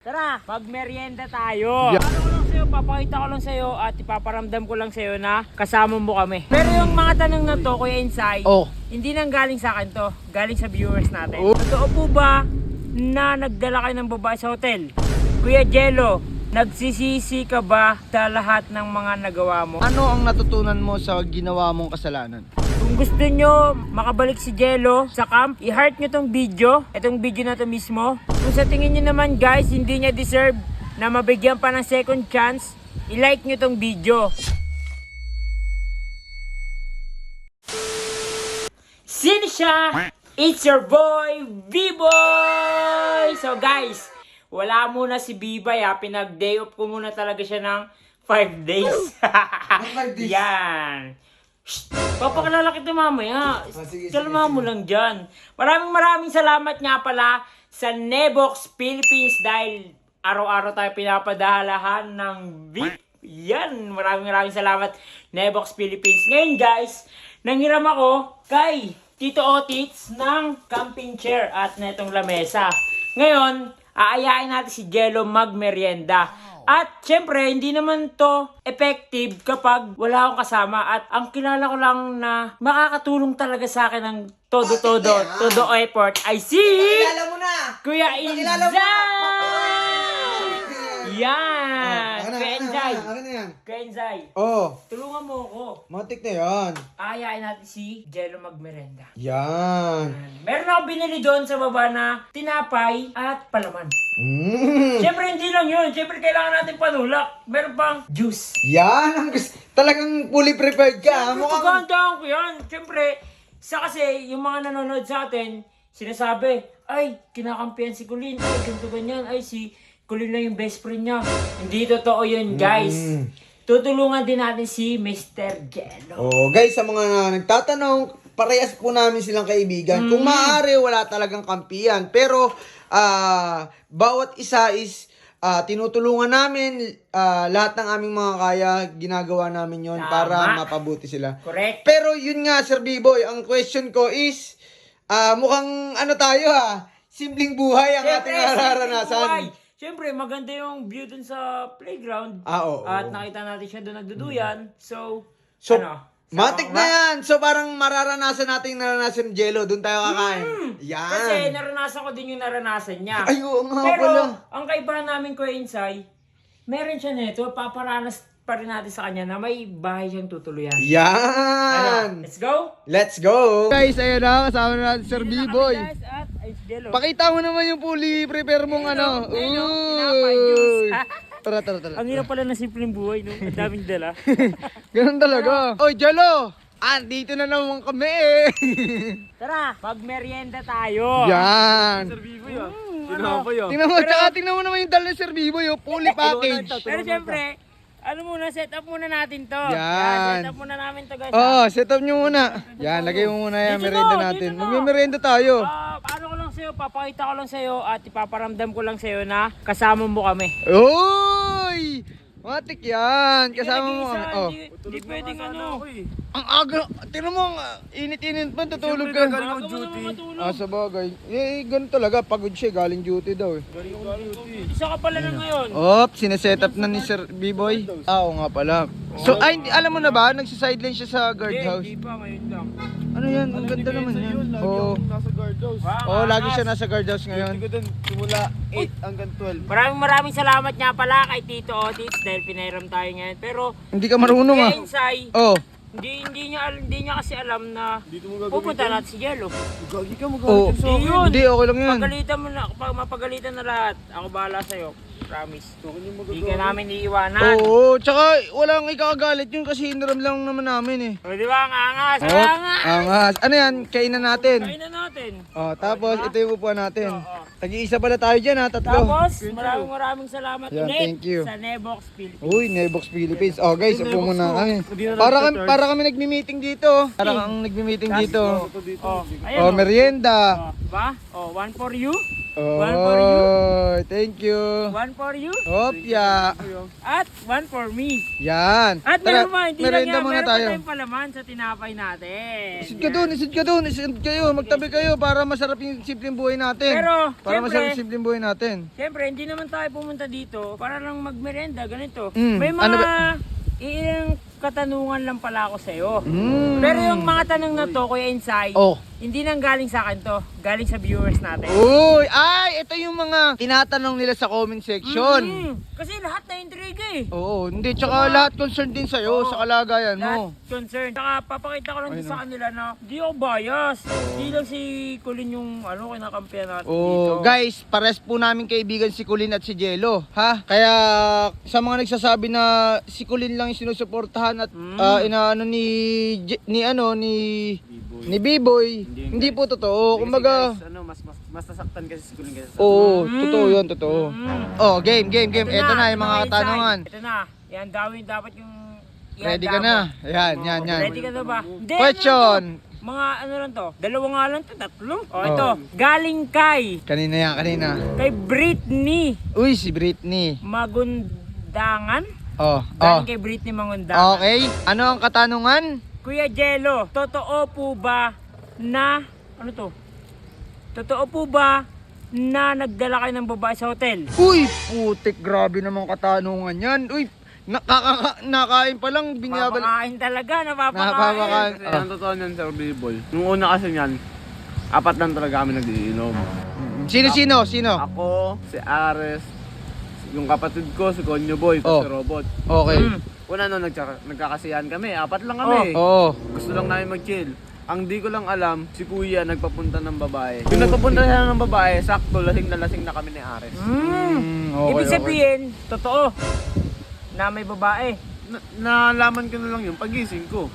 Tara, magmerienda tayo. Yeah. Ano ko lang sa'yo, papakita ko lang sa'yo at ipaparamdam ko lang sa'yo na kasama mo kami. Pero yung mga tanong na to, Kuya Insay, hindi nang galing sa akin to, galing sa viewers natin. Totoo po ba na nagdala kayo ng babae sa hotel? Kuya Jello, nagsisisi ka ba sa lahat ng mga nagawa mo? Ano ang natutunan mo sa ginawa mong kasalanan? Kung gusto nyo makabalik si Jello sa camp, i-heart nyo tong video. Itong video na to mismo. Kung sa tingin nyo naman guys, hindi niya deserve na mabigyan pa ng second chance, i-like nyo tong video. Sino siya? It's your boy, B-Boy! So guys, wala muna si B-Boy ha. Pinag-day off ko muna talaga siya ng 5 days. 5 days? Yan. Shh! Papakilala kita mamaya. Sige, Kalma mo lang dyan. Maraming salamat nga pala sa Nebox Philippines dahil araw-araw tayo pinapadalahan ng VIP. Yan, maraming salamat Nebox Philippines. Ngayon guys, nanghiram ako kay Tito Otits ng camping chair at netong lamesa. Ngayon, aayain natin si Jello magmerienda. At syempre, hindi naman to effective kapag wala akong kasama. At ang kilala ko lang na makakatulong talaga sa akin ng todo effort ay si Pakilala mo na! Kuya Pakilala mo na! Inzay! Yan! Kuya Inzay! Akin na yan. Kuya Inzay, tulungan mo ako. Matik na yan. Ayain natin si Jello magmerenda. Yan. Meron ako binili doon sa baba na tinapay at palaman. Siyempre hindi lang yun. Siyempre kailangan natin panulak. Meron pang juice. Yan ang gusto. Talagang fully prepared ka. Mukhang... Pagandaan ko yan. Siyempre, kasi yung mga nanonood sa atin, sinasabi, ay, kinakampihan si Colleen. Ay, ganito ganyan. Ay, si Colleen lang yung best friend niya. Hindi totoo yun, guys. Tutulungan din natin si Mr. Jello. Oh, guys, sa mga nagtatanong, parehas po namin silang kaibigan. Kung maaari, wala talagang kampihan. Pero, bawat isa is tinutulungan namin lahat ng aming mga kaya, ginagawa namin yon para mapabuti sila. Correct. Pero yun nga, Sir B-Boy, ang question ko is, mukhang ano tayo simpleng buhay ang ating nararanasan. Siyempre, maganda yung view dun sa playground. Oo. At nakita natin siya dun nagduduyan. So Matik na yan. So parang mararanasan natin naranasan Jello. Doon tayo kakain. Yan. Kasi naranasan ko din yung naranasan niya. Ay, oo nga Pero, pala. ang kaibahan namin Kuya Insay, meron siya nito, paparanas pa rin natin sa kanya na may bahay siyang tutuluyan. Yan. Let's go! Let's go. Guys, ayun na. Kasama na natin Sir Dito na B-Boy. kami, guys, at ay, Jello. Pakita mo naman yung fully prepare mong ano. tinapay, juice. Tara. Ang hirap pala na simpleng buhay, no? Ang daming dala. Ganun talaga. Oy, Jello! Dito na naman kami Tara, magmerienda tayo. Yan. Tingnan Tingnan mo naman yung dala ni Sir B-Boy. Fully package. Pero syempre, set up muna natin to. Yan. Set up muna namin to guys. Set up nyo muna. Yan, lagay mo muna yan. Dito Merienda na, natin. dito na. Magme-merienda tayo. Paano ko lang sa'yo, papakita ko lang sa'yo at ipaparamdam ko lang sa'yo na kasama mo kami. Uy! Matik yan. Kasama mo. Hindi pwedeng ano. Ang aga. Tingnan mo, init-init pa. Tutulog ka. Galing duty. Sa bagay. Ganun talaga. Pagod siya. Galing duty daw. Isa ka pala na ngayon. Sineset up na ni Sir B-Boy. Oo nga pala. So, alam mo na ba? Nagsisideline siya sa guardhouse. Hindi pa, ngayon lang. Ano yan? Ang ganda naman yan. Nasa guardhouse. Lagi siya nasa guardhouse ngayon. Hindi ko dun simula 8 hanggang 12. Maraming salamat nga pala kay Tito Otits dahil pinairam tayo ngayon. Pero, Hindi ka marunong Kuya Insay, Oh. hindi niya kasi alam na Dito mo gagawin. pupunta natin si Jello. Gagi ka, Oh. magalit sa akin. Yun. Hindi, okay lang yan. Pagalitan mo na, mapagalitan na lahat. Ako bahala sa'yo. Promise. Akin yung Hindi magagawa. ka namin iiwanan. Oo, tsaka walang ikakagalit yun kasi hiniram lang naman namin O, di ba? Ang angas. Ang Oh, angas. angas. Ano yan? Kainan natin. Kain na natin. Tapos ito yung upuan natin. Oo. Tag-iisa pala tayo dyan tatlo. Tapos, maraming salamat Yan, ulit thank you. sa Nebox Philippines. Uy, Nebox Philippines. Guys, upo muna kami. Hindi na Para kami nagmi-meeting dito. Para kami nagmi-meeting dito. Oh, ayan. Merienda. Diba? Oh, one for you. One for you. Oh, thank you. One for you. Opya. At one for me. Yan. At Tara, meron pa, hindi lang merienda yan. muna Meron pa tayo. tayong palaman sa tinapay natin. Isid ka dun, isid ka dun, isid kayo, magtabi kayo para masarap yung simpleng buhay natin. Pero, para syempre- masarap yung simpleng buhay natin. Siyempre, hindi naman tayo pumunta dito para lang magmerenda, ganito. Mm, May ano mga ilang katanungan lang pala ako sa'yo. Mm. Pero yung mga tanong na to, Kuya Insay, Oh. hindi nang galing sa akin to. Galing sa viewers natin. Uy, ay, ito yung mga tinatanong nila sa comment section. Kasi lahat na intriga eh. Oo, hindi, tsaka lahat concerned din sa'yo, Oo. sa kalagayan Lahat mo. concern. Saka papakita ko lang din Ay, no. sa kanila na di ako bias. Hindi lang si Colin yung kinakampihan natin dito. Oh, guys, pares po namin kaibigan si Colin at si Jello, ha? Kaya sa mga nagsasabi na si Colin lang yung sinusuportahan at inaano ni B-Boy, hindi po totoo. Kumbaga, mas nasaktan kasi si Kulin kasi sa oo, totoo 'yun, totoo. Oh, game. Ito na yung mga Insay. katanungan. Ito na. Yan gawin dapat yung Ready ka na? Yan. Ready ka na ba? Hindi, Question. ano to? Mga ano lang to? Dalawa nga lang to, tatlo. Oh, ito. Galing kay Kanina. kay Britney Uy, si Britney. Magundangan. Oh. Galing kay Britney Magundangan. Okay. Ano ang katanungan? Kuya Jello, totoo po ba na ano to? Totoo po ba na nagdala kayo ng babae sa hotel? Uy, putik, grabe naman katanungan 'yan. Uy, nakain pa lang binabal. Napapakain talaga, napapakain. Napapakain. Kasi ang totoo niyan sa B-Boy. Nung una kasi niyan, 4 lang talaga kami nag-iinom. Sino? Ako, si Ares, yung kapatid ko, si Konyo Boy, Oh. si Robot. Okay. Una no, nagkakasiyahan kami, 4 lang kami. Oo. Gusto lang namin mag-chill. Ang di ko lang alam, si Kuya nagpapunta ng babae. Yung nagpapunta siya ng babae, sakto, lasing na kami ni Ares. Okay, Ibig sabihin, totoo na may babae. Nalaman ko na lang yung pagising ko.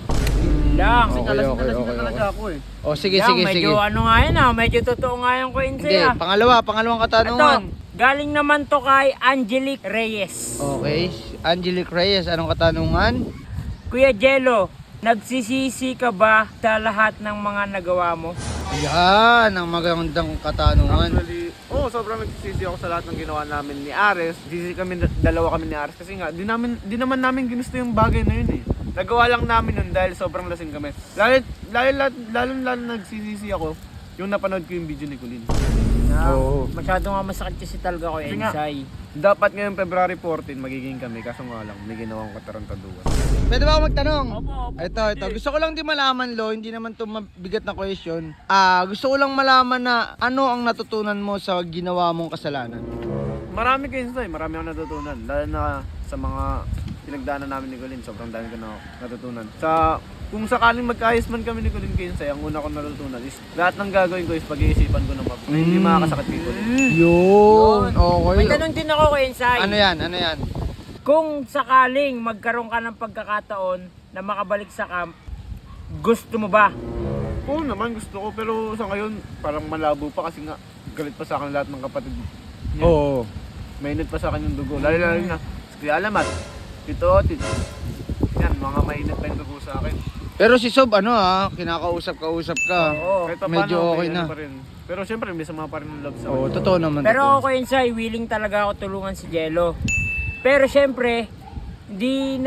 Lang. Kasi Okay, nalasing okay, na okay. talaga ako eh. Oh, sige. Medyo ano nga yan medyo totoo nga yung kwento Hindi, yan. pangalawang katanungan. Ito, galing naman to kay Angelique Reyes. Okay, Angelique Reyes, anong katanungan? Kuya Jello, nagsisisi ka ba sa lahat ng mga nagawa mo? Yan, ang magandang katanungan. Actually, sobrang nagsisisi ako sa lahat ng ginawa namin ni Ares. Dalawa kami ni Ares kasi nga, di naman namin ginusto yung bagay na yun eh. Nagawa lang namin yun dahil sobrang lasing kami. Lalo nagsisisi ako yung napanood ko yung video ni Colin. Oo. Masyado nga masakit kasi talaga ko Kasi nga, Insay. dapat ngayong February 14 magiging kami, kaso nga lang, may ginawang katarantaduan. Pwede ba ako magtanong? Opo. Ito. Gusto ko lang din malaman, Lo, hindi naman to mabigat na question. Gusto ko lang malaman na ano ang natutunan mo sa ginawa mong kasalanan. Marami kayo Insay, marami akong natutunan. Lalo na sa mga pinagdaanan namin ni Colin, sobrang dami ko na natutunan. Kung sakaling magkaayos man kami ni Colin Kinsay, ang una kong natutunan is lahat ng gagawin ko is pag-iisipan ko ng mabuti. Hindi makakasakit kay Colin. Yun. Okay. May tanong din ako kay Insay. Ano yan? Kung sakaling magkaroon ka ng pagkakataon na makabalik sa camp, gusto mo ba? Oo naman, gusto ko. Pero sa ngayon, parang malabo pa kasi nga galit pa sa akin lahat ng kapatid niya. Oo. Mainit pa sa akin yung dugo. Lalo na si Kuya Alamat, Tito Otis. Yan, mga mainit pa yung dugo sa akin. Pero si Sob, kinakausap ka. Oo. Kahit pa Medyo paano, okay may na. ano pa rin. Pero syempre, may sama pa rin ng love sa Oo, akin. totoo naman. Pero totoo. ako kay Insay, willing talaga ako tulungan si Jello. Pero syempre, di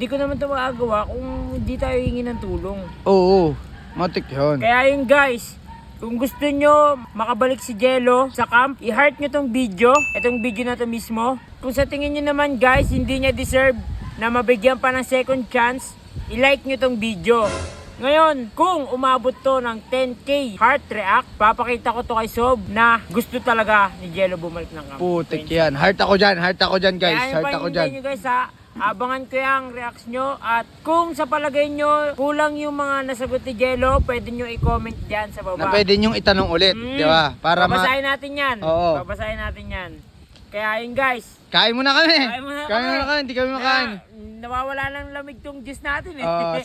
ko naman ito magagawa kung hindi tayo hingi ng tulong. Oo, matik yun. Kaya yun guys, kung gusto nyo makabalik si Jello sa camp, i-heart nyo tong video, itong video na to mismo. Kung sa tingin nyo naman guys, hindi niya deserve na mabigyan pa ng second chance, i-like nyo tong video. Ngayon, kung umabot to ng 10k heart react, papakita ko to kay Sob na gusto talaga ni Jello bumalik ng camp. Putik yan. Heart ako dyan guys. Kaya Heart ako dyan. nyo guys ha. Abangan ko yung reacts nyo at kung sa palagay nyo kulang yung mga nasagot ni Jello, pwede nyo i-comment dyan sa baba. Na pwede nyong itanong ulit, di ba? Para Babasahin natin yan. Oo. Babasahin natin yan. Kaya yun guys. Kain muna kami. Kain muna kami. Hindi kami makain. Nawawala ng lamig tong juice natin eh. Oo,